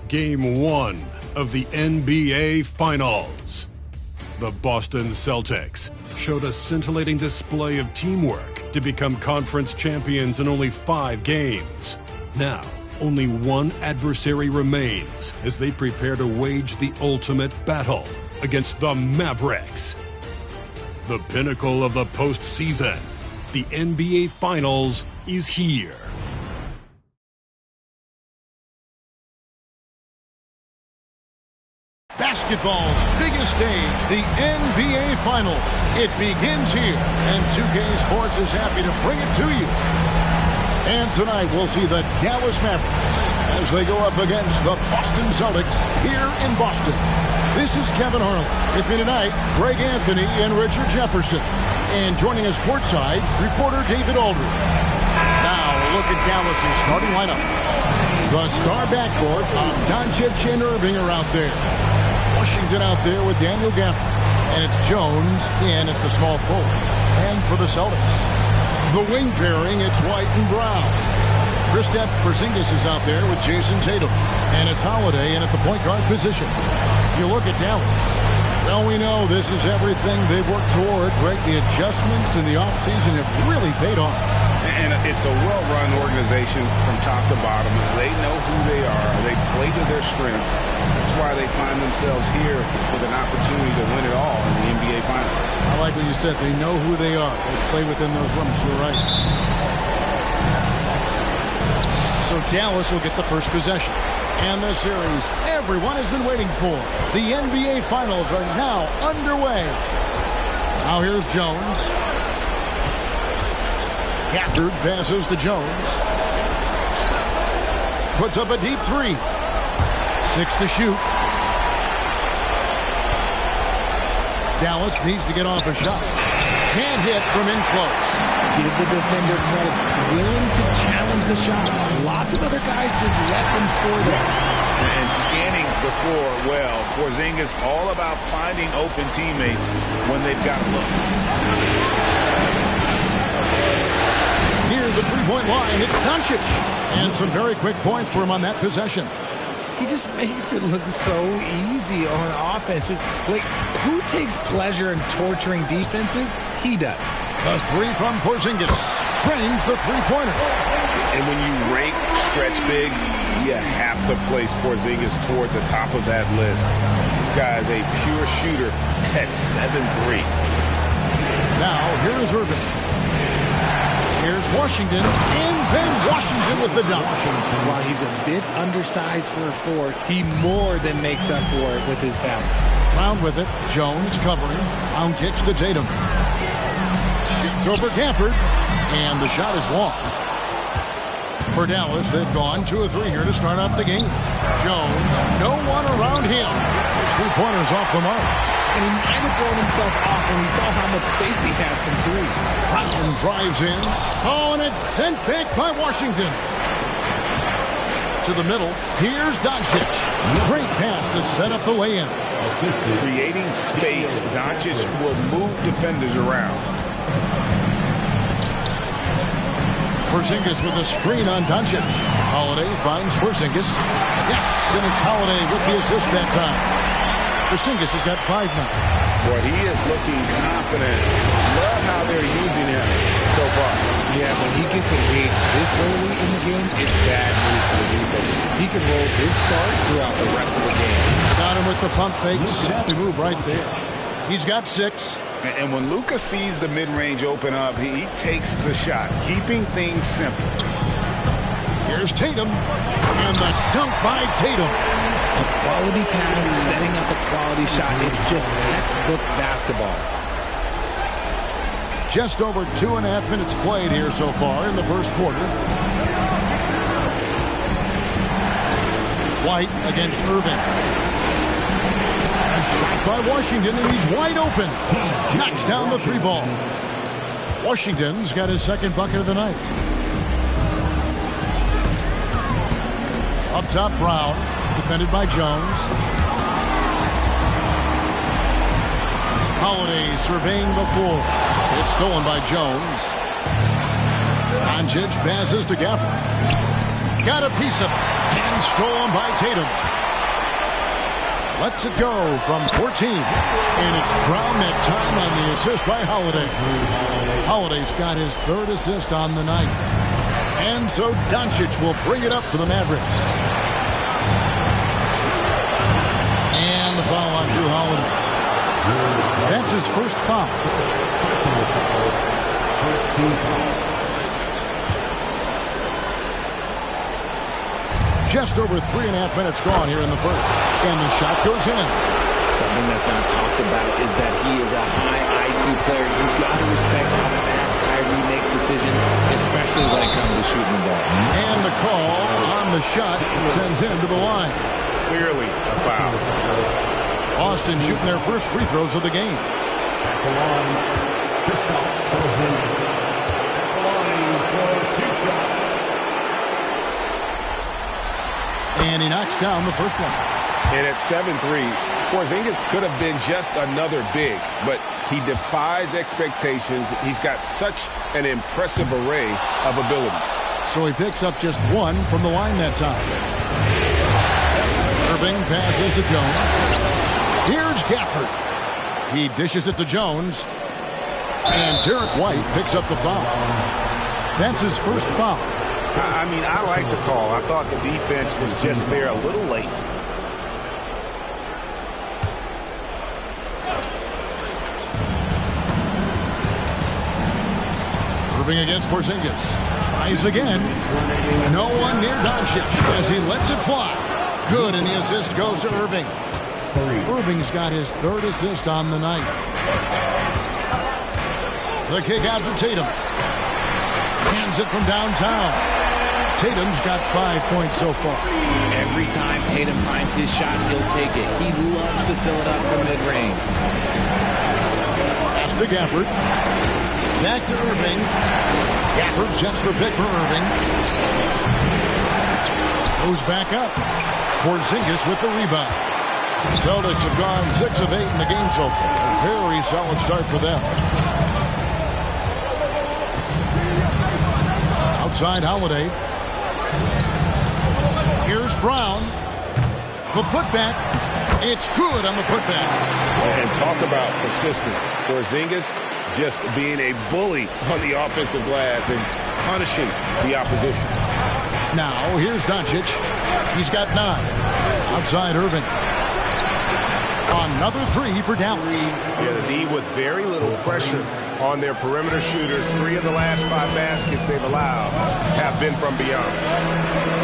Game 1 of the NBA Finals. The Boston Celtics showed a scintillating display of teamwork to become conference champions in only 5 games. Now, only one adversary remains as they prepare to wage the ultimate battle against the Mavericks. The pinnacle of the postseason, the NBA Finals, is here. Basketball's biggest stage, the NBA Finals. It begins here, and 2K Sports is happy to bring it to you. And tonight we'll see the Dallas Mavericks as they go up against the Boston Celtics here in Boston. This is Kevin Harlan. With me tonight, Greg Anthony and Richard Jefferson. And joining us courtside, reporter David Aldridge. Now, look at Dallas's starting lineup. The star backcourt of Doncic and Irving are out there. Washington out there with Daniel Gafford. And it's Jones in at the small forward. And for the Celtics, the wing pairing, it's White and Brown. Kristaps Porzingis is out there with Jason Tatum. And it's Holiday in at the point guard position. You look at Dallas. Well, we know this is everything they've worked toward. Greg, the adjustments in the offseason have really paid off. And it's a well-run organization from top to bottom. They know who they are. They play to their strengths. That's why they find themselves here with an opportunity to win it all in the NBA Finals. I like what you said. They know who they are. They play within those limits. You're right. So Dallas will get the first possession. And the series everyone has been waiting for. The NBA Finals are now underway. Now here's Jones. Gafford passes to Jones. Puts up a deep 3. 6 to shoot. Dallas needs to get off a shot. Can't hit from in close. Give the defender credit. Willing to challenge the shot. Lots of other guys just let them score there. And scanning the floor well. Porzingis all about finding open teammates when they've got a look. Near the three-point line, it's Doncic. And some very quick points for him on that possession. He just makes it look so easy on offense. Like, who takes pleasure in torturing defenses? He does. The 3 from Porzingis trains the three-pointer. And when you rank stretch bigs, you have to place Porzingis toward the top of that list. This guy is a pure shooter at 7'3". Now, here is Irving. Here's Washington, and then Washington with the dunk. While he's a bit undersized for a 4, he more than makes up for it with his balance. Brown with it. Jones covering. Brown kicks to Tatum. Shoots over Gafford, and the shot is long. For Dallas, they've gone 2 of 3 here to start out the game. Jones, no one around him. His three-pointer's off the mark. And he might have thrown himself off when he saw how much space he had from 3. Brown drives in. Oh, and it's sent back by Washington. To the middle. Here's Doncic. Great pass to set up the lay-in. Creating space, Doncic will move defenders around. Porzingis with a screen on Doncic. Holiday finds Porzingis. Yes, and it's Holiday with the assist that time. Porzingis has got 5 now. Boy, he is looking confident. Love how they're using him so far. Yeah, when he gets engaged this early in the game, it's bad news to the defense. He can roll his start throughout the rest of the game. Got him with the pump fake. Snappy move right there. He's got 6. And when Luka sees the mid-range open up, he takes the shot, keeping things simple. Here's Tatum, and the dunk by Tatum. A quality pass, setting up a quality shot. It's just textbook basketball. Just over 2.5 minutes played here so far in the first quarter. White against Irving. A shot by Washington, and he's wide open. Knocks down the 3 ball. Washington's got his 2nd bucket of the night. Up top, Brown. Defended by Jones. Holiday surveying the floor. It's stolen by Jones. Doncic passes to Gafford. got a piece of it. And stolen by Tatum. Lets it go from 14. And it's Brown that time on the assist by Holiday. Holiday's got his third assist on the night. And so Doncic will bring it up for the Mavericks. And the foul on Drew Holiday. That's his first foul. Just over 3.5 minutes gone here in the first. And the shot goes in. Something that's not talked about is that he is a high IQ player. You've got to respect how fast Kyrie makes decisions, especially when it comes to shooting the ball. And the call on the shot sends him to the line. Clearly a foul. Austin shooting their first free throws of the game. At the line, Kristaps Porzingis. At the line for 2 shots. And he knocks down the first one. And at 7-3, Porzingis could have been just another big, but he defies expectations. He's got such an impressive array of abilities. So he picks up just one from the line that time. Irving passes to Jones. Here's Gafford. He dishes it to Jones. And Derek White picks up the foul. That's his first foul. I mean, I like the call. I thought the defense was just there a little late. Irving against Porzingis. Tries again. No one near Doncic as he lets it fly. Good, and the assist goes to Irving. Irving's got his third assist on the night. The kick out to Tatum. Hands it from downtown. Tatum's got 5 points so far. Every time Tatum finds his shot, he'll take it. He loves to fill it up from mid-range. Pass to Gafford. Back to Irving. Gafford sets the pick for Irving. Goes back up. Porzingis with the rebound. Celtics have gone 6 of 8 in the game so far. A very solid start for them. Outside Holiday. Here's Brown. The putback. It's good on the putback. And talk about persistence. Porzingis just being a bully on the offensive glass and punishing the opposition. Now, here's Doncic. He's got 9. Outside Irving. Another 3 for Dallas. Yeah, the D with very little pressure on their perimeter shooters. 3 of the last 5 baskets they've allowed have been from beyond.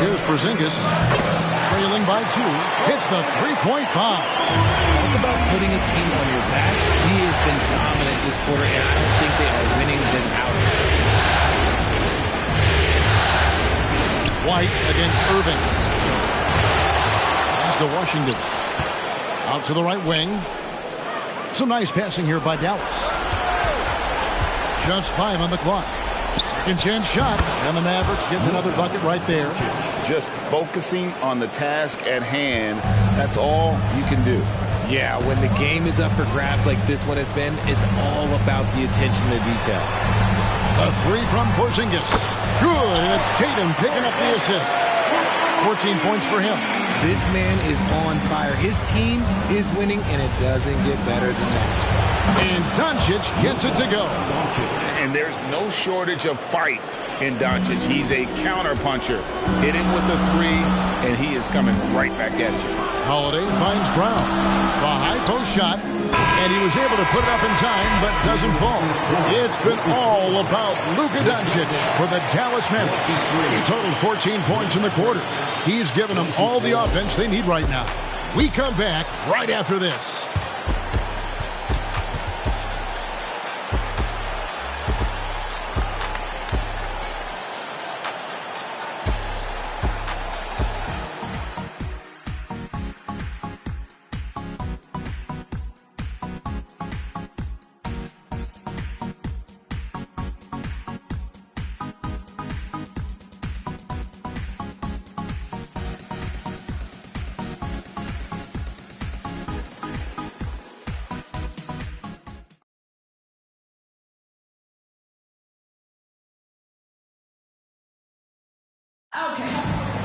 Here's Porzingis. Trailing by 2. Hits the three-point bomb. Talk about putting a team on your back. He has been dominant this quarter, and I don't think they are winning without him. White against Irving. Pass to Washington. Out to the right wing. Some nice passing here by Dallas. Just 5 on the clock. Second chance shot. And the Mavericks getting another bucket right there. Just focusing on the task at hand. That's all you can do. Yeah, when the game is up for grabs like this one has been, it's all about the attention to detail. A 3 from Porzingis. Good, and it's Tatum picking up the assist. 14 points for him. This man is on fire. His team is winning, and it doesn't get better than that. And Doncic gets it to go. And there's no shortage of fight in Doncic. He's a counterpuncher. Hit him with a 3, and he is coming right back at you. Holiday finds Brown. The high post shot. And he was able to put it up in time, but doesn't fall. It's been all about Luka Doncic for the Dallas Mavericks. He totaled 14 points in the quarter. He's given them all the offense they need right now. We come back right after this. Okay.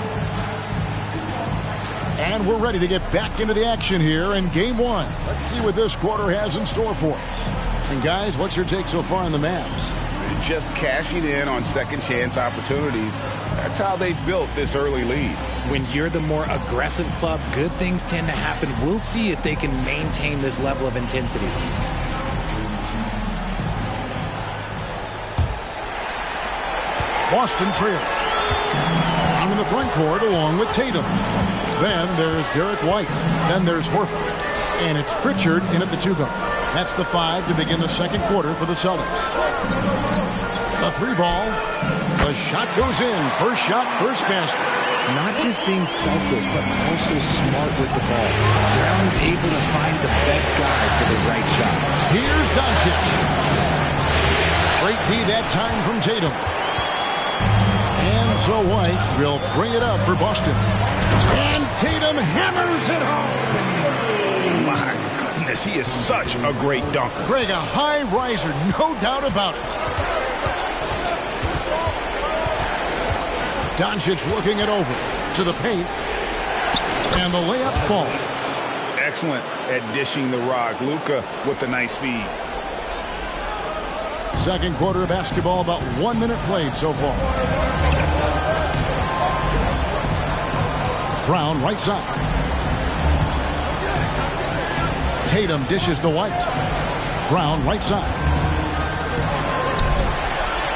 And we're ready to get back into the action here in Game 1. Let's see what this quarter has in store for us. And guys, what's your take so far on the Mavs? Just cashing in on second chance opportunities. That's how they built this early lead. When you're the more aggressive club, good things tend to happen. We'll see if they can maintain this level of intensity. Boston trailing. I'm in the front court along with Tatum. Then there's Derek White. Then there's Horford. And it's Pritchard in at the 2-guard. That's the 5 to begin the second quarter for the Celtics. A 3-ball. The shot goes in. First shot, first basket. Not just being selfless, but also smart with the ball. Brown is able to find the best guy for the right shot. Here's Doncic. Great D that time from Tatum. And so White will bring it up for Boston. And Tatum hammers it home. My goodness, he is such a great dunker. Greg, a high riser, no doubt about it. Doncic looking it over to the paint. And the layup falls. Excellent at dishing the rock. Luka with the nice feed. Second quarter of basketball, about 1 minute played so far. Brown right side. Tatum dishes to White. Brown right side.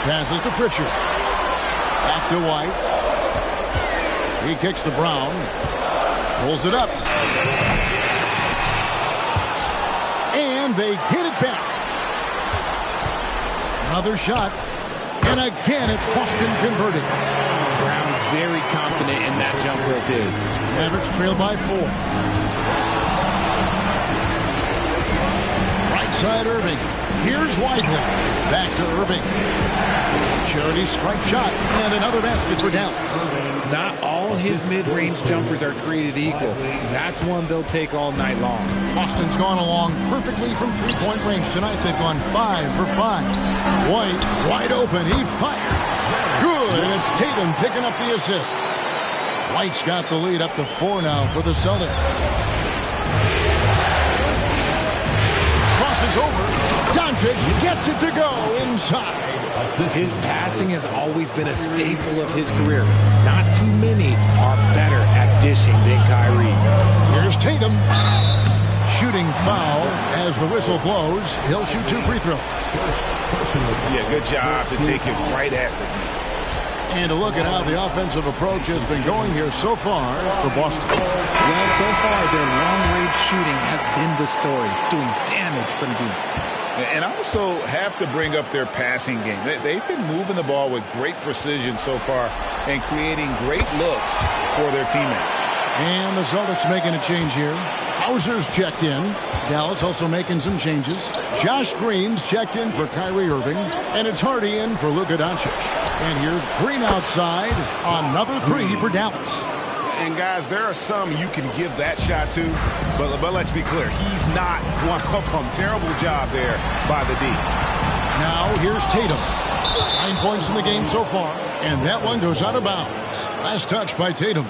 Passes to Pritchard. Back to White. He kicks to Brown. Pulls it up. And they get it back. Another shot. And again, it's Boston converting. Brown very confident in that jumper of his. Mavericks trail by 4. Right side Irving. Here's Whiteley. Back to Irving. Charity stripe shot. And another basket for Dallas. Not all his mid-range jumpers are created equal. That's one they'll take all night long. Boston's gone along perfectly from three-point range tonight. They've gone 5 for 5. White wide open. He fires. Good. And it's Tatum picking up the assist. White's got the lead up to 4 now for the Celtics. Crosses over. Doncic gets it to go inside. His passing has always been a staple of his career. Not too many are better at dishing than Kyrie. Here's Tatum. Shooting foul as the whistle blows. He'll shoot 2 free throws. Yeah, good job to take it right at the D. And to look at how the offensive approach has been going here so far for Boston. Well, so far, their long-range shooting has been the story, doing damage from deep. And I also have to bring up their passing game. They've been moving the ball with great precision so far and creating great looks for their teammates. And the Celtics making a change here. Hauser's checked in. Dallas also making some changes. Josh Green's checked in for Kyrie Irving. And it's Hardy in for Luka Doncic. And here's Green outside. Another 3 for Dallas. And guys, there are some you can give that shot to, but let's be clear, he's not one of them. Terrible job there by the D. Now here's Tatum. 9 points in the game so far, and that one goes out of bounds. Last touch by Tatum.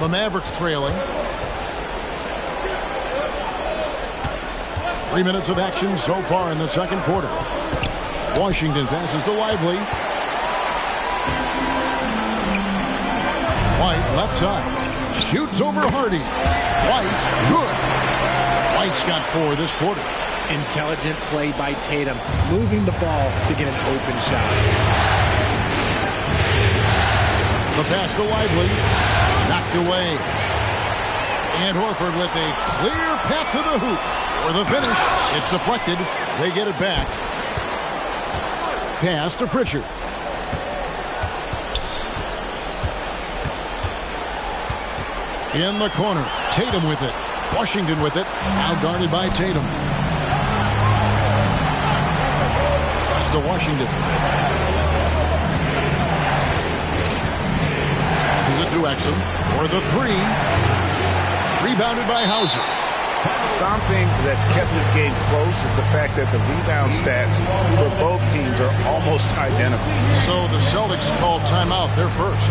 The Mavericks trailing. 3 minutes of action so far in the second quarter. Washington passes to Lively. White left side. Shoots over Hardy. White, good. White's got 4 this quarter. Intelligent play by Tatum, moving the ball to get an open shot. The pass to Lively. Knocked away. And Horford with a clear path to the hoop. For the finish, it's deflected. They get it back. Pass to Pritchard. In the corner, Tatum with it. Washington with it. Now guarded by Tatum. Pass to Washington. Passes it to Exum for the 3. Rebounded by Hauser. Something that's kept this game close is the fact that the rebound stats for both teams are almost identical. So the Celtics called timeout. They're first.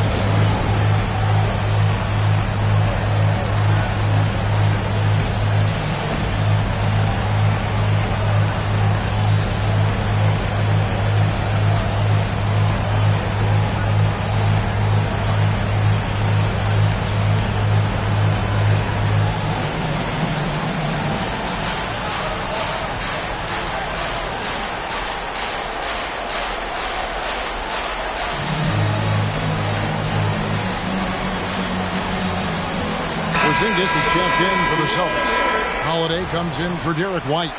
Porzingis is checked in for the Celtics. Holiday comes in for Derek White.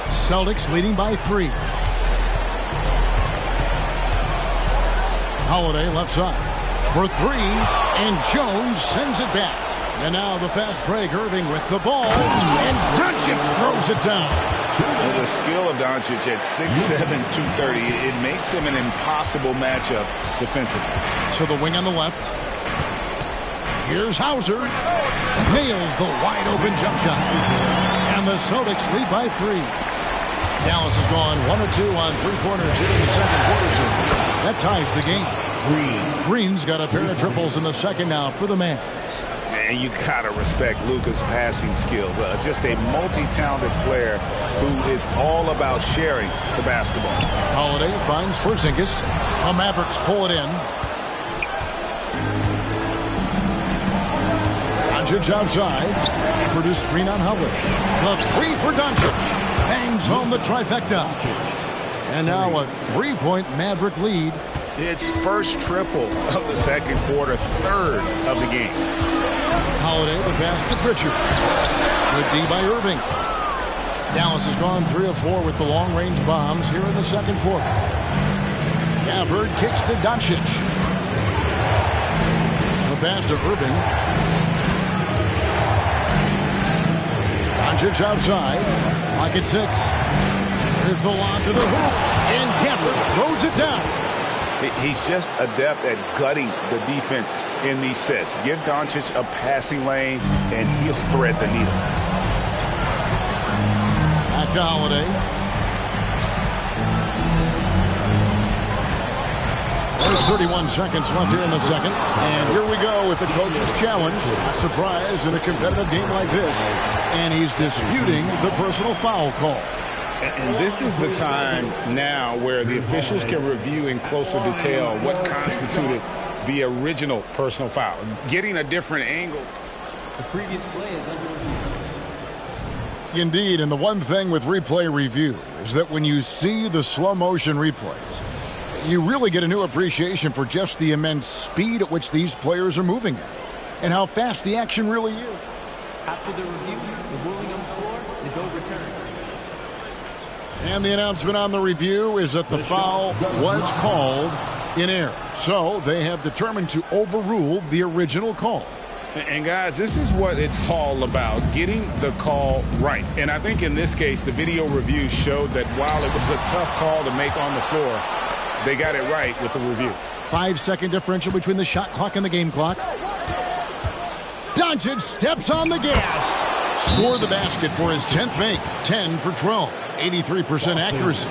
Celtics leading by 3. Holiday left side for 3, and Jones sends it back. And now the fast break. Irving with the ball, and Doncic throws it down. With the skill of Doncic at 6'7", 230, it makes him an impossible matchup defensively. To the wing on the left. Here's Hauser. Nails the wide-open jump shot. And the Celtics lead by 3. Dallas has gone 1 of 2 on three-pointers here in the second quarter. That ties the game. Green's got a pair of triples in the second now for the Mavs. And you gotta respect Luka's passing skills. Just a multi-talented player who is all about sharing the basketball. Holiday finds Porzingis. The Mavericks pull it in. Doncic outside. Produced screen on Holiday. The 3 for Doncic. Hangs home the trifecta. And now a 3-point Maverick lead. It's first triple of the second quarter, third of the game. Holiday, the pass to Pritchard. Good D by Irving. Dallas has gone 3 of 4 with the long-range bombs here in the second quarter. Gafford kicks to Doncic. The pass to Irving. Doncic outside. Pocket 6. Here's the lob to the hoop. And Gafford throws it down. He's just adept at gutting the defense in these sets. Give Doncic a passing lane, and he'll thread the needle. Back to Holiday. There's 31 seconds left here in the second. And here we go with the coach's challenge. Not surprised in a competitive game like this. And he's disputing the personal foul call. And this is the time now where the officials can review in closer detail what constituted the original personal foul. Getting a different angle. The previous play is under review. Indeed, and the one thing with replay review is that when you see the slow motion replays, you really get a new appreciation for just the immense speed at which these players are moving at and how fast the action really is. After the review, the ruling on the floor is overturned. And the announcement on the review is that the foul was called in error. So they have determined to overrule the original call. And guys, this is what it's all about, getting the call right. And I think in this case, the video review showed that while it was a tough call to make on the floor, they got it right with the review. 5-second differential between the shot clock and the game clock. Doncic steps on the gas. Scored the basket for his 10th make. 10 for 12. 83% accuracy.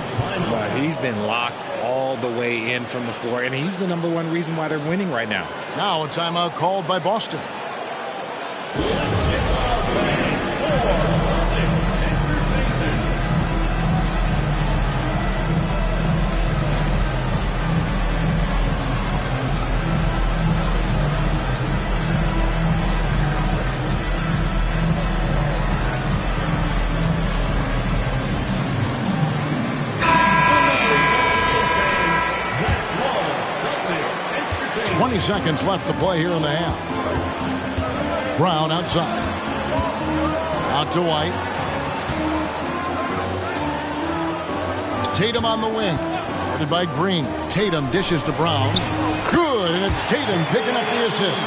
But he's been locked all the way in from the floor, and he's the #1 reason why they're winning right now. Now a timeout called by Boston. 20 seconds left to play here in the half. Brown outside. Out to White. Tatum on the wing. Guarded by Green. Tatum dishes to Brown. Good, and it's Tatum picking up the assist.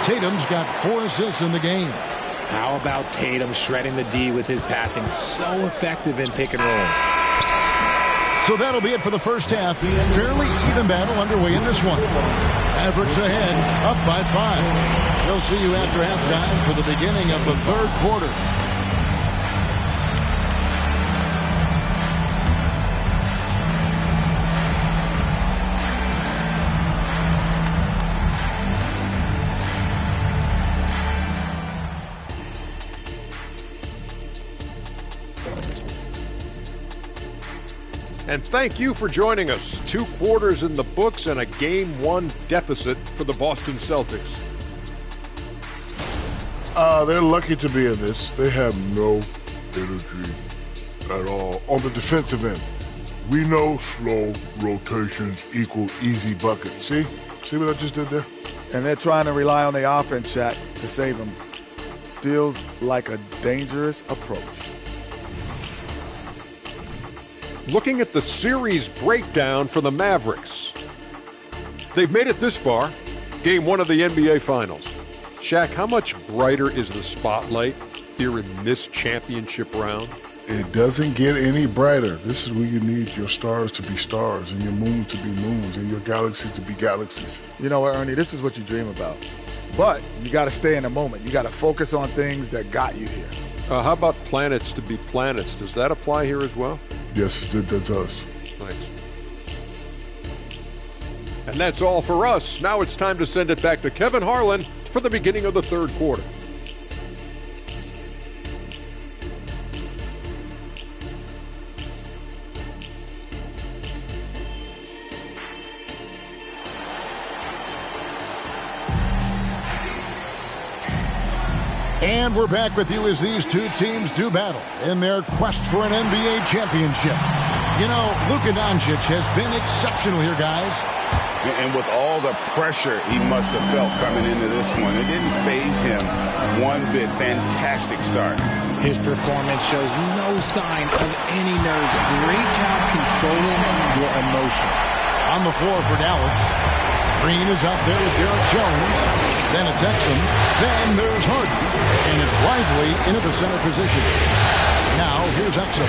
Tatum's got 4 assists in the game. How about Tatum shredding the D with his passing? So effective in pick and rolls. So that'll be it for the first half. Fairly even battle underway in this one. Mavericks ahead, up by 5. We'll see you after halftime for the beginning of the third quarter. And thank you for joining us. 2 quarters in the books and a Game 1 deficit for the Boston Celtics. They're lucky to be in this. They have no energy at all. On the defensive end, we know slow rotations equal easy buckets. See what I just did there? And they're trying to rely on the offense, Shaq, to save them. Feels like a dangerous approach. Looking at the series breakdown for the Mavericks. They've made it this far, Game 1 of the NBA Finals. Shaq, how much brighter is the spotlight here in this championship round? It doesn't get any brighter. This is where you need your stars to be stars and your moons to be moons and your galaxies to be galaxies. You know what, Ernie? This is what you dream about. But you got to stay in the moment. You got to focus on things that got you here. How about planets to be planets? Does that apply here as well? Yes, that does. Nice. And that's all for us. Now it's time to send it back to Kevin Harlan for the beginning of the third quarter. And we're back with you as these two teams do battle in their quest for an NBA championship. You know, Luka Doncic has been exceptional here, guys. And with all the pressure he must have felt coming into this one, it didn't faze him one bit. Fantastic start. His performance shows no sign of any nerves. Great job controlling your emotion. On the floor for Dallas. Green is out there with Derek Jones. Then it's Exum. Then there's Harden. And it's Lively into the center position. Now here's Exum.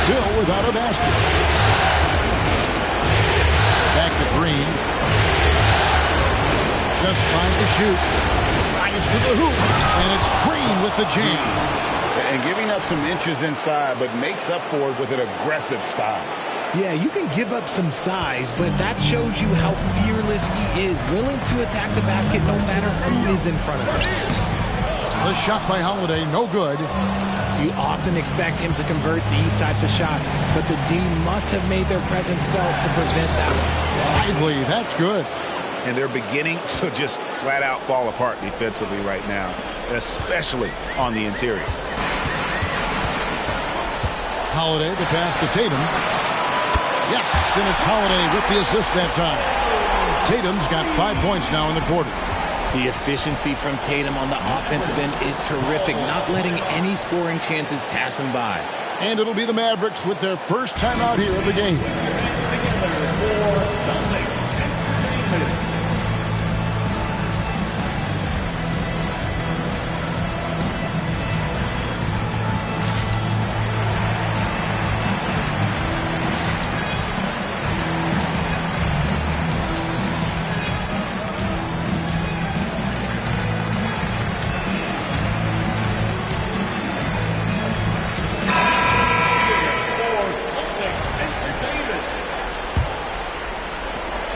Still without a basket. Back to Green. Just trying to shoot. Drives to the hoop. And it's Green with the jam. And giving up some inches inside, but makes up for it with an aggressive style. Yeah, you can give up some size, but that shows you how fearless he is, willing to attack the basket no matter who is in front of him. The shot by Holiday, no good. You often expect him to convert these types of shots, but the D must have made their presence felt to prevent that one. Lively, that's good. And they're beginning to just flat out fall apart defensively right now, especially on the interior. Holiday, the pass to Tatum. Yes, and it's Holiday with the assist that time. Tatum's got 5 points now in the quarter. The efficiency from Tatum on the offensive end is terrific, not letting any scoring chances pass him by. And it'll be the Mavericks with their first time out here in the game.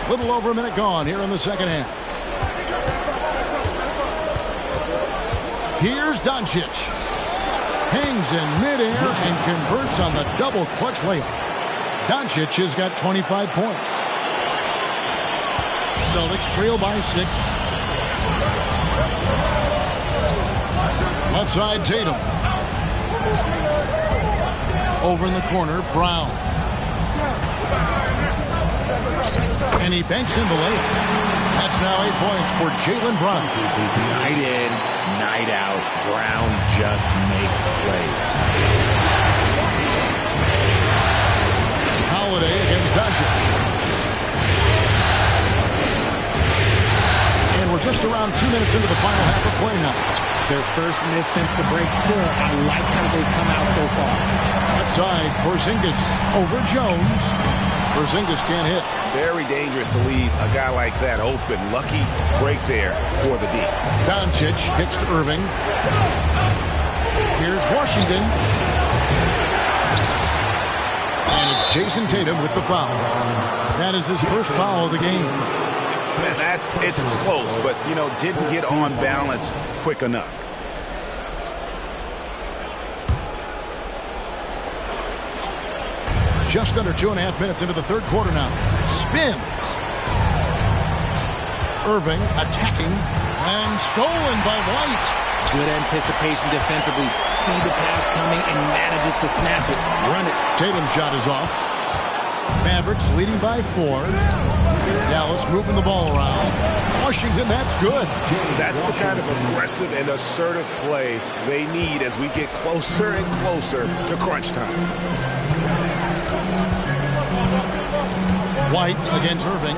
Little over a minute gone here in the second half. Here's Doncic. Hangs in midair and converts on the double clutch layup. Doncic has got 25 points. Celtics trail by 6. Left side, Tatum. Over in the corner, Brown. And he banks in the layup. That's now 8 points for Jaylen Brown. Night in, night out, Brown just makes plays. Holiday against Doncic. And we're just around 2 minutes into the final half of play now. Their first miss since the break. Still, I like how they've come out so far. Outside, Porzingis over Jones. Porzingis can't hit. Very dangerous to leave a guy like that open. Lucky break there for the D. Doncic kicks to Irving. Here's Washington. And it's Jason Tatum with the foul. That is his first foul of the game. Man, it's close, but, didn't get on balance quick enough. Just under 2.5 minutes into the third quarter now. Spins. Irving attacking and stolen by White. Good anticipation defensively. See the pass coming and manages to snatch it. Run it. Tatum's shot is off. Mavericks leading by 4. Dallas moving the ball around. Washington, that's good. That's the kind of aggressive and assertive play they need as we get closer and closer to crunch time. White against Irving.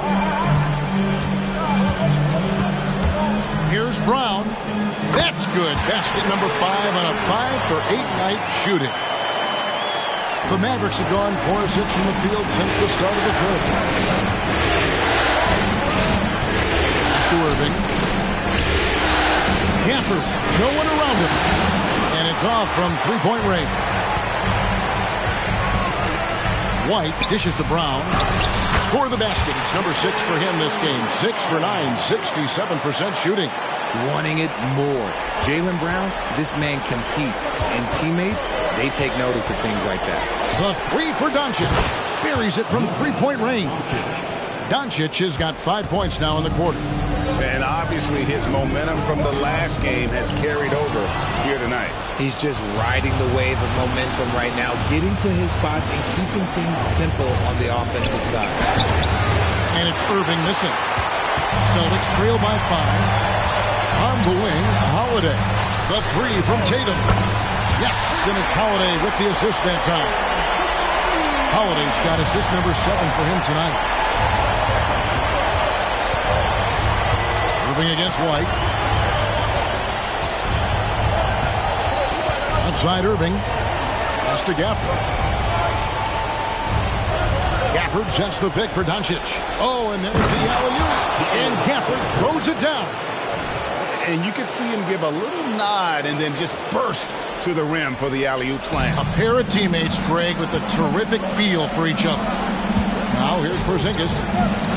Here's Brown. That's good. Basket number 5 on a 5-for-8 night shooting. The Mavericks have gone 4 of 6 from the field since the start of the third. To Irving. Gafford, no one around him. And it's off from three-point range. White dishes to Brown. Score the basket. It's number 6 for him this game. 6 for 9, 67% shooting. Wanting it more. Jaylen Brown, this man competes. And teammates, they take notice of things like that. The 3 for Doncic. Buries it from three-point range. Doncic has got 5 points now in the quarter. And obviously his momentum from the last game has carried over here tonight. He's just riding the wave of momentum right now, getting to his spots and keeping things simple on the offensive side. And it's Irving missing. Celtics trail by 5. On the wing, Holiday. The 3 from Tatum. Yes, and it's Holiday with the assist that time. Holiday's got assist number 7 for him tonight. Irving against White. Outside Irving. Pass to Gafford. Gafford sets the pick for Doncic. Oh, and there's the alley-oop. And Gafford throws it down. And you could see him give a little nod and then just burst to the rim for the alley-oop slam. A pair of teammates, Greg, with a terrific feel for each other. Now here's Porzingis.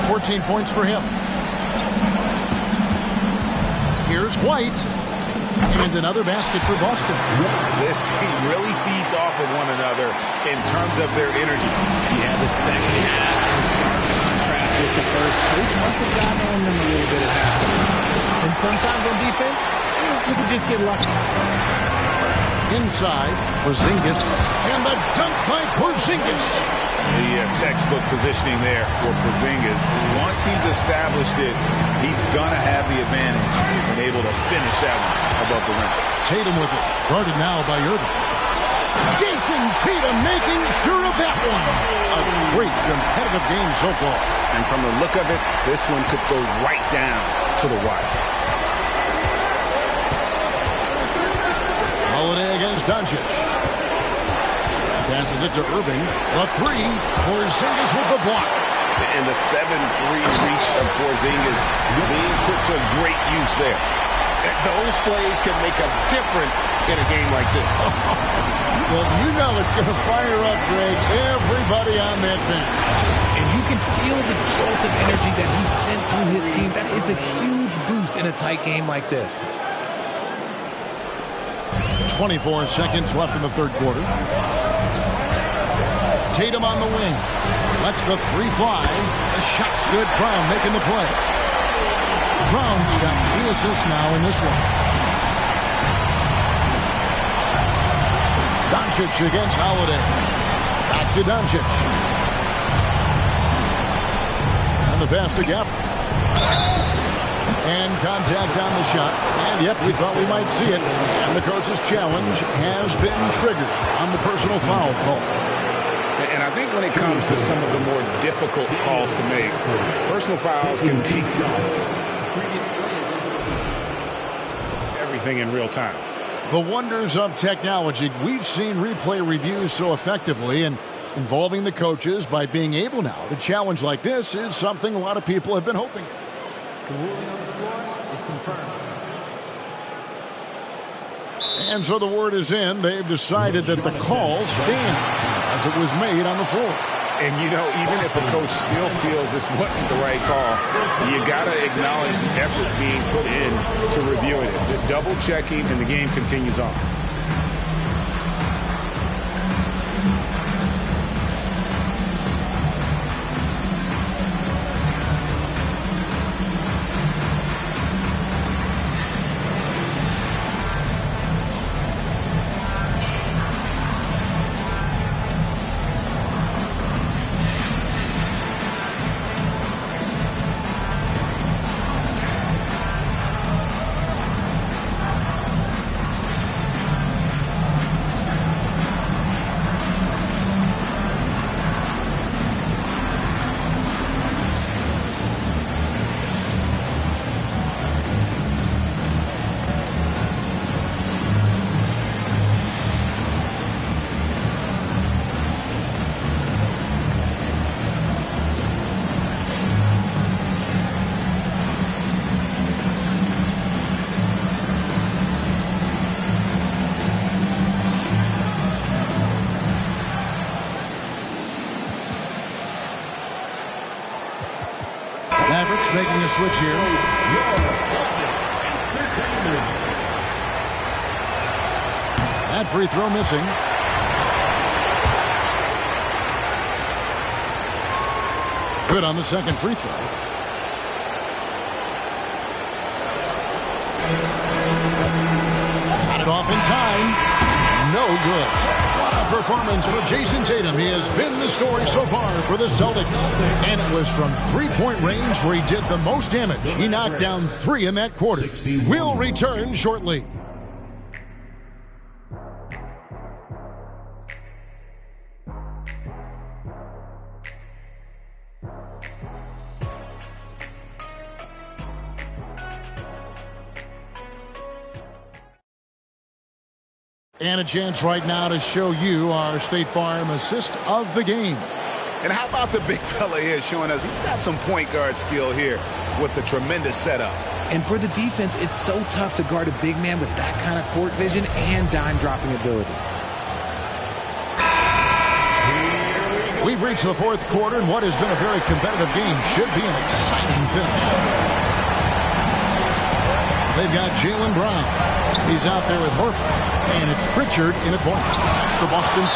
14 points for him. Here's White. And another basket for Boston. This team really feeds off of one another in terms of their energy. Yeah, the second half in stark contrast with the first. They must have gotten on them a little bit at halftime. And sometimes on defense, you can just get lucky. Inside, Porzingis. And the dunk by Porzingis. The textbook positioning there for Porzingis. Once he's established it, he's going to have the advantage and able to finish that one above the rim. Tatum with it. Guarded now by Irving. Jason Tatum making sure of that one. A great competitive game so far. And from the look of it, this one could go right down to the wire. Holiday against Doncic. Passes it to Irving. The 3. Porzingis with the block. And the 7-3 reach of Porzingis being put to great use there. Those plays can make a difference in a game like this. Well, you know it's going to fire up, Greg, everybody on that bench. And you can feel the jolt of energy that he sent through his team. That is a huge boost in a tight game like this. 24 seconds left in the third quarter. Tatum on the wing. Lets the 3 fly. The shot's good. Brown making the play. Brown's got 3 assists now in this one. Doncic against Holiday. Back to Doncic. And the pass to Gafford. And contact on the shot. And yep, we thought we might see it. And the coach's challenge has been triggered on the personal foul call. And I think when it comes to some of the more difficult calls to make, personal fouls can be everything in real time. The wonders of technology. We've seen replay reviews so effectively, and involving the coaches by being able now to challenge like this is something a lot of people have been hoping. The ruling on the floor is confirmed. And so the word is in. They've decided that the call stands as it was made on the floor. And, you know, even if a coach still feels this wasn't the right call, you got to acknowledge the effort being put in to reviewing it. The double checking, and the game continues on. Mavericks making a switch here. That free throw missing. Good on the second free throw. Got it off in time. No good. What a performance for Jason Tatum. He has been the story so far for the Celtics. And it was from three-point range where he did the most damage. He knocked down 3 in that quarter. We'll return shortly. And a chance right now to show you our State Farm assist of the game. And how about the big fella here showing us he's got some point guard skill here with the tremendous setup. And for the defense, it's so tough to guard a big man with that kind of court vision and dime-dropping ability. We've reached the fourth quarter, and what has been a very competitive game should be an exciting finish. They've got Jaylen Brown. He's out there with Horford. And it's Pritchard in at point. That's the Boston 5.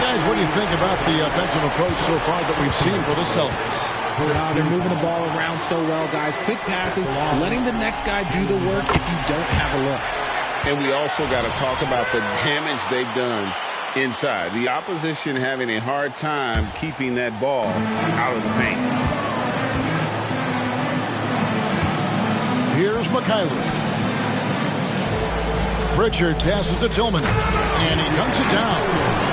Guys, what do you think about the offensive approach so far that we've seen for the Celtics? They're moving the ball around so well, guys. Quick passes, letting the next guy do the work if you don't have a look. And we also got to talk about the damage they've done inside. The opposition having a hard time keeping that ball out of the paint. Here's Mikhailuk. Pritchard passes to Tillman, and he dunks it down.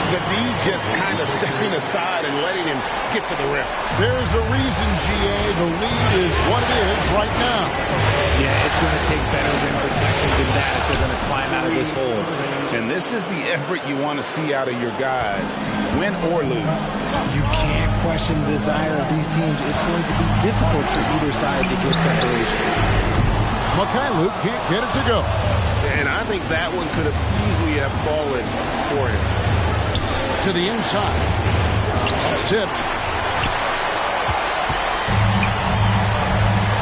The D just kind of stepping aside and letting him get to the rim. There's a reason, GA, the lead is what it is right now. Yeah, it's going to take better rim protection than that if they're going to climb out of this hole. And this is the effort you want to see out of your guys, win or lose. You can't question the desire of these teams. It's going to be difficult for either side to get separation. Mikhailuk can't get it to go. And I think that one could have easily have fallen for him. To the inside. It's tipped.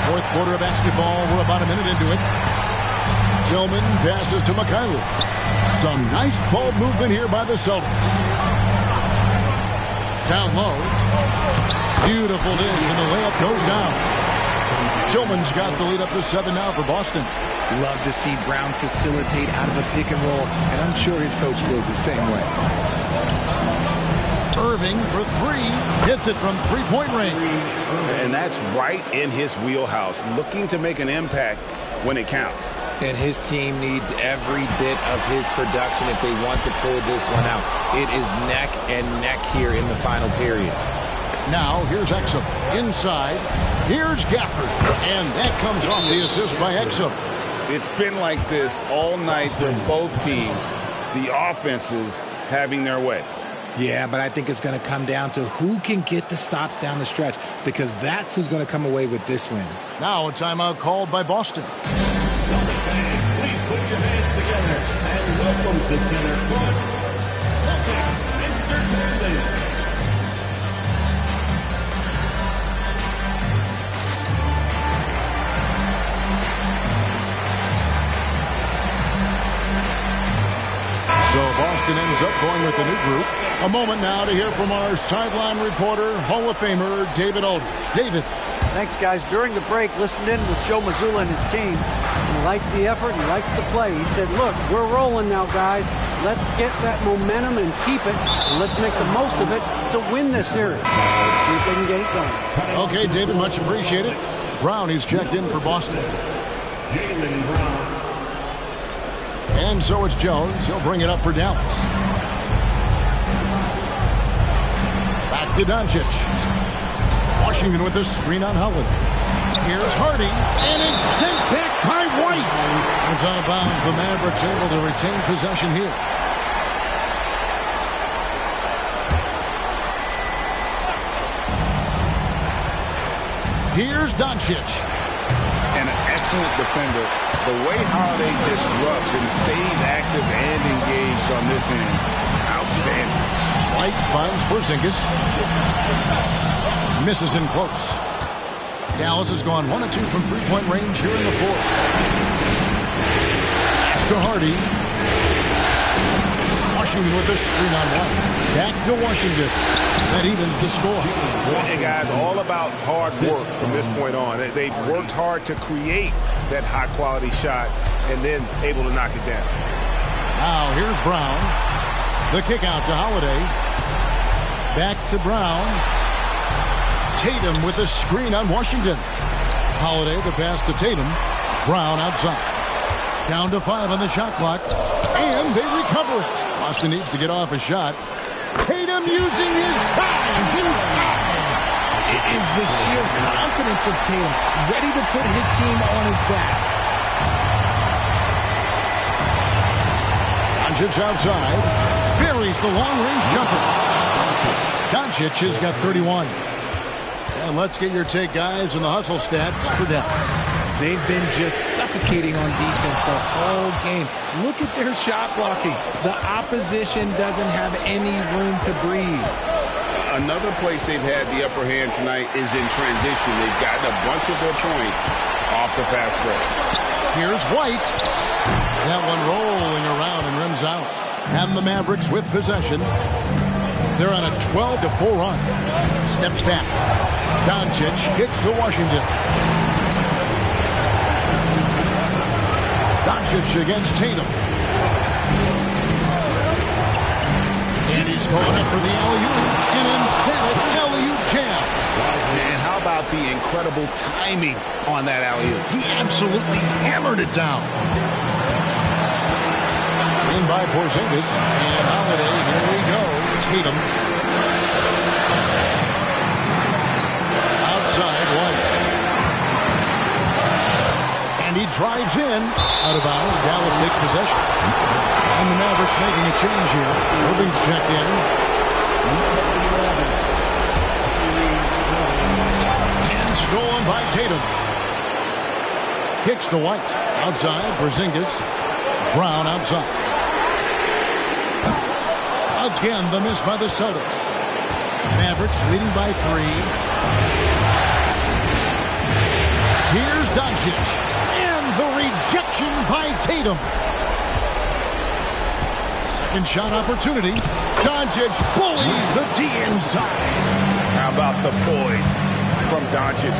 Fourth quarter of basketball. We're about a minute into it. Tillman passes to Mikhailuk. Some nice ball movement here by the Celtics. Down low. Beautiful dish, and the layup goes down. Tillman's got the lead up to 7 now for Boston. Love to see Brown facilitate out of a pick and roll, and I'm sure his coach feels the same way. Irving for 3. Hits it from three-point range. And that's right in his wheelhouse, looking to make an impact when it counts. And his team needs every bit of his production if they want to pull this one out. It is neck and neck here in the final period. Now, here's Exum. Inside, here's Gafford. And that comes off the assist by Exum. It's been like this all night for both teams. The offenses having their way. Yeah, but I think it's going to come down to who can get the stops down the stretch, because that's who's going to come away with this win. Now a timeout called by Boston. Celtics fans, please put your hands together and welcome to center court, Celtics Entertainment. So Boston ends up going with the new group. A moment now to hear from our sideline reporter, Hall of Famer David Aldridge. David. Thanks, guys. During the break, listened in with Joe Mazzulla and his team. He likes the effort. He likes the play. He said, look, we're rolling now, guys. Let's get that momentum and keep it. And let's make the most of it to win this series. Let's see if they can get it done. Okay, David, much appreciated. Brown, he's checked in for Boston. Jaylen Brown. And so it's Jones. He'll bring it up for Dallas. Back to Doncic. Washington with the screen on Holiday. Here's Hardy, and it's sent back by White. It's out of bounds. The Mavericks able to retain possession here. Here's Doncic. An excellent defender. The way Holiday disrupts and stays active and engaged on this end, outstanding. White finds Porzingis. Misses him close. Dallas has gone 1 of 2 from three-point range here in the fourth. To Hardy. Washington with the screen on White. Back to Washington. That evens the score. And guys, all about hard work from this point on. They've worked hard to create that high-quality shot and then able to knock it down. Now here's Brown. The kick out to Holiday. Back to Brown. Tatum with the screen on Washington. Holiday the pass to Tatum. Brown outside. Down to 5 on the shot clock. And they recover it. Boston needs to get off a shot. Tatum using his size inside. It is the sheer confidence of Tatum, ready to put his team on his back. Doncic outside. Buries the long-range jumper. Doncic has got 31. And let's get your take, guys, and the hustle stats for Dallas. They've been just suffocating on defense the whole game. Look at their shot blocking. The opposition doesn't have any room to breathe. Another place they've had the upper hand tonight is in transition. They've gotten a bunch of their points off the fast break. Here's White. That one rolling around and rims out. And the Mavericks with possession. They're on a 12-4 run. Steps back. Doncic kicks to Washington. Doncic against Tatum. And he's going up for the alley-oop. An emphatic alley-oop jam. And how about the incredible timing on that alley-oop? He absolutely hammered it down. In by Porzingis. And Holiday, here we go. Tatum. Outside White. And he drives in. Out of bounds. Dallas takes possession. And the Mavericks making a change here. Irving's checked in. And stolen by Tatum. Kicks to White. Outside. Porzingis. Brown outside. Again, the miss by the Celtics. Mavericks leading by 3. Here's Doncic. And the rejection by Tatum. Second shot opportunity. Doncic bullies the D inside. How about the poise from Doncic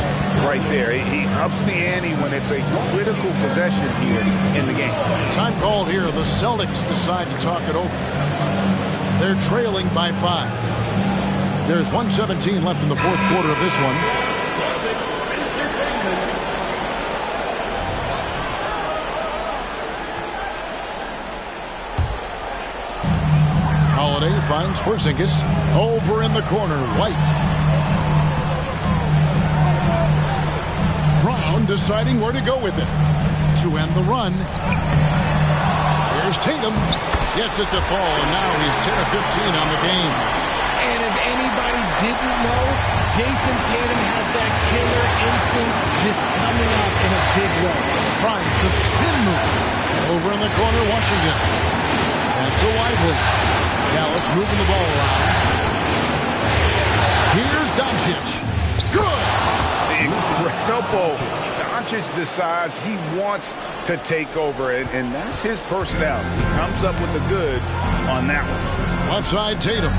right there? He ups the ante when it's a critical possession here in the game. Time called here. The Celtics decide to talk it over. They're trailing by 5. There's 1:17 left in the fourth quarter of this one. Holiday finds Porzingis over in the corner. White. Brown deciding where to go with it. To end the run. Here's Tatum. Gets it to fall, and now he's 10 of 15 on the game. And if anybody didn't know, Jason Tatum has that killer instinct just coming up in a big way. Tries the spin move. Over in the corner, Washington. Pass to Lively. Dallas moving the ball around. Here's Doncic. Good! Incredible. Doncic decides he wants to take over, and that's his personality. He comes up with the goods on that one. Left side, Tatum.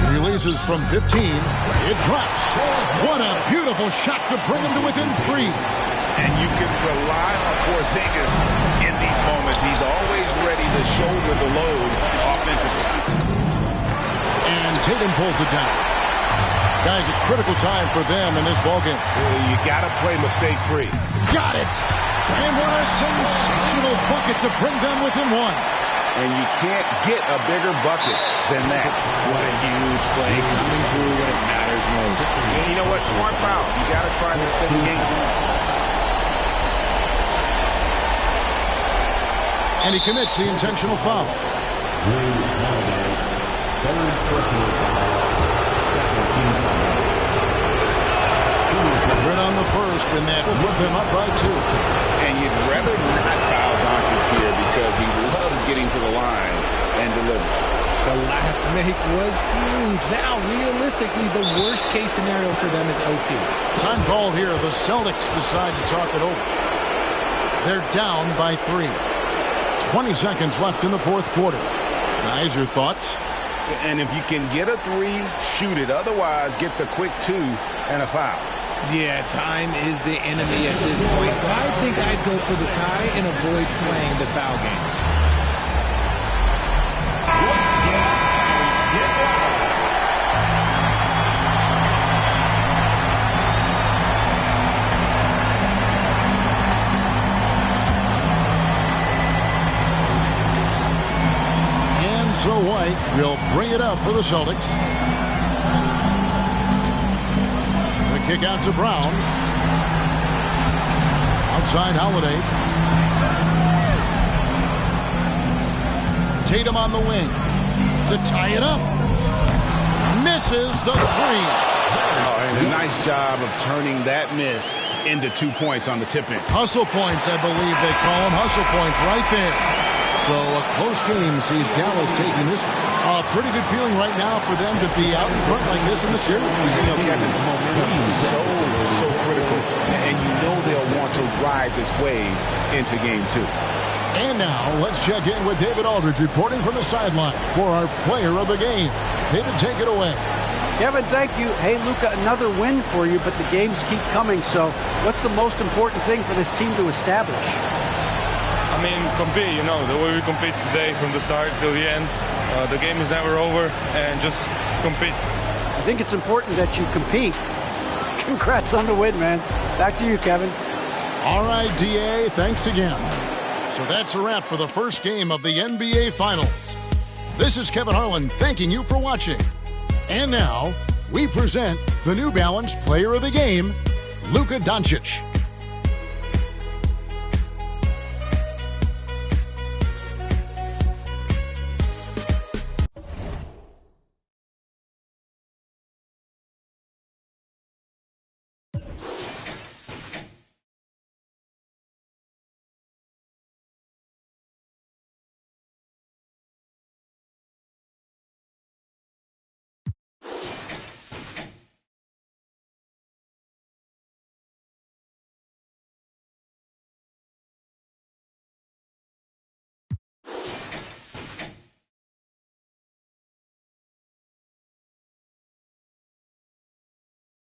Releases from 15. It drops. What a beautiful shot to bring him to within 3. And you can rely on Porzingis in these moments. He's always ready to shoulder the load offensively. And Tatum pulls it down. Guys, a critical time for them in this ballgame. You got to play mistake-free. Got it! And what a sensational bucket to bring them within 1. And you can't get a bigger bucket than that. What a huge play coming through when it matters most. And you know what? Smart foul. You got to try to extend the game. And he commits the intentional foul. Good on the first, and that will put them up by 2. And you'd rather not foul Doncic here because he loves getting to the line and deliver. The last make was huge. Now, realistically, the worst-case scenario for them is OT. Time called here. The Celtics decide to talk it over. They're down by 3. 20 seconds left in the fourth quarter. Guys, your thoughts? And if you can get a 3, shoot it. Otherwise, get the quick 2 and a foul. Yeah, time is the enemy at this point, so I think I'd go for the tie and avoid playing the foul game. And so White will bring it up for the Celtics. Kick out to Brown. Outside Holiday. Tatum on the wing to tie it up. Misses the 3. And a nice job of turning that miss into 2 points on the tip-in. Hustle points, I believe they call them. Hustle points right there. So a close game sees Dallas taking this. A pretty good feeling right now for them to be out in front like this in the series. You know, Kevin, the momentum is so critical, and you know they'll want to ride this wave into game 2. And now let's check in with David Aldridge reporting from the sideline for our player of the game. David, take it away. Kevin, thank you. Hey, Luka, another win for you, but the games keep coming. So what's the most important thing for this team to establish? I mean, compete, you know, the way we compete today from the start till the end. The game is never over, and just compete. I think it's important that you compete. Congrats on the win, man. Back to you, Kevin. All right, DA, thanks again. So that's a wrap for the first game of the NBA Finals. This is Kevin Harlan thanking you for watching. And now, we present the New Balance Player of the Game, Luka Doncic.